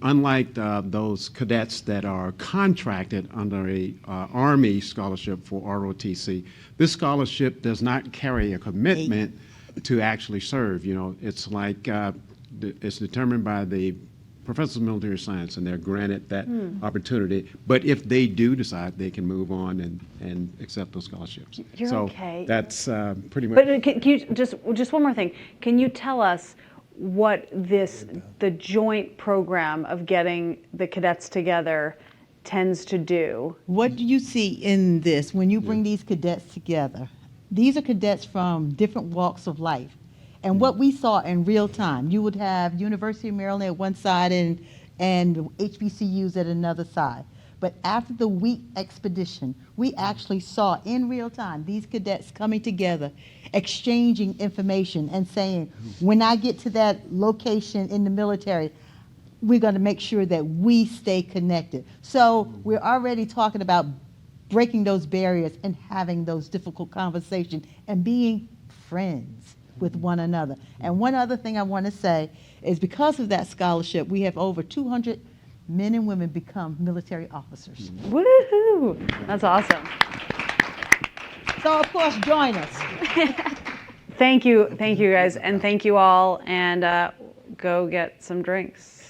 Speaker 9: unlike those cadets that are contracted under a Army scholarship for ROTC, this scholarship does not carry a commitment to actually serve. It's like it's determined by the professors of military science, and they're granted that opportunity. But if they do decide, they can move on and accept those scholarships.
Speaker 2: You're
Speaker 9: so
Speaker 2: okay.
Speaker 9: That's pretty much.
Speaker 2: But can you just one more thing? Can you tell us what the joint program of getting the cadets together tends to do?
Speaker 8: What do you see in this when you bring these cadets together? These are cadets from different walks of life. And what we saw in real time, you would have University of Maryland at one side and HBCUs at another side. But after the week expedition, we actually saw in real time these cadets coming together, exchanging information and saying, when I get to that location in the military, we're going to make sure that we stay connected. So we're already talking about breaking those barriers and having those difficult conversations and being friends with one another. And one other thing I want to say is, because of that scholarship, we have over 200 men and women become military officers.
Speaker 2: Woohoo! That's awesome.
Speaker 8: So of course, join us.
Speaker 2: Thank you guys, and thank you all, and go get some drinks.